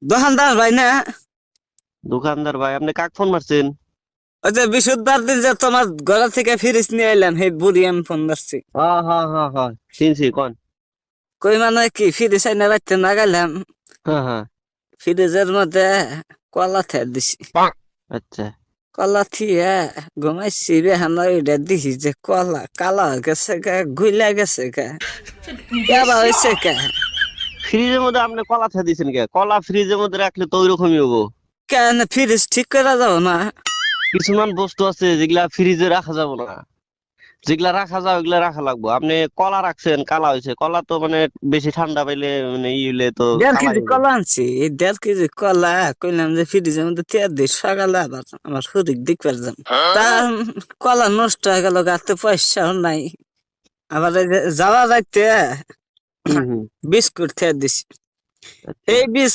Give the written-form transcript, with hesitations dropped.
দোকানদার ভাই না? দোকানদার ভাই, আপনি কাক ফোন মারছেন? ওই যে বিশুদ্ধবার দিন যে তোমার ঘর থেকে ফ্রিজ নিয়ে এলাম, সেই বুড়ি আমি ফোন ধরছি। হ্যাঁ হ্যাঁ হ্যাঁ হ্যাঁ, চিনছি, কোন? কই মানে কি ফ্রিজ আইনা রাখতে না গেলাম, হ্যাঁ হ্যাঁ। ফ্রিজের মধ্যে কলা থে দিছি। আচ্ছা। কলা থিয়া ঘুমাইছি রে হানা, ওইটা দিছি যে কলা কালা হয়ে গেছে গা, গুইলা গেছে গা, কেবা হয়েছে কা। ফ্রিজের মধ্যে আপনি কলা থা দিয়েছেন কে? কলা ফ্রিজের মধ্যে রাখলে তো ওইরকমই হবো। কেন ফ্রিজ ঠিক করে যাবো না? কিছুমান বস্তু আছে যেগুলা ফ্রিজে রাখা যাবে না, যেগুলা রাখা যায় ওগুলা রাখা লাগবো। আপনি কলা রাখছেন, কালা হয়েছে। কলা তো মানে বেশি ঠান্ডা পাইলে মানে ই হইলে তো 1.5 কেজি কালাই হবে। কলা আনছি, এই 1.5 কেজি কলা কইলাম যে ফ্রিজের মধ্যে তেল দিই, সকালে আবার আমার শরীর দেখবার যাম। তা কলা নষ্ট হয়ে গেল, গাতে পয়সাও নাই। আবার এই যে যাওয়া যাইতে হম হম। বিস্কুট খেয়ে দিছি। আচ্ছা। এই বিস্কুট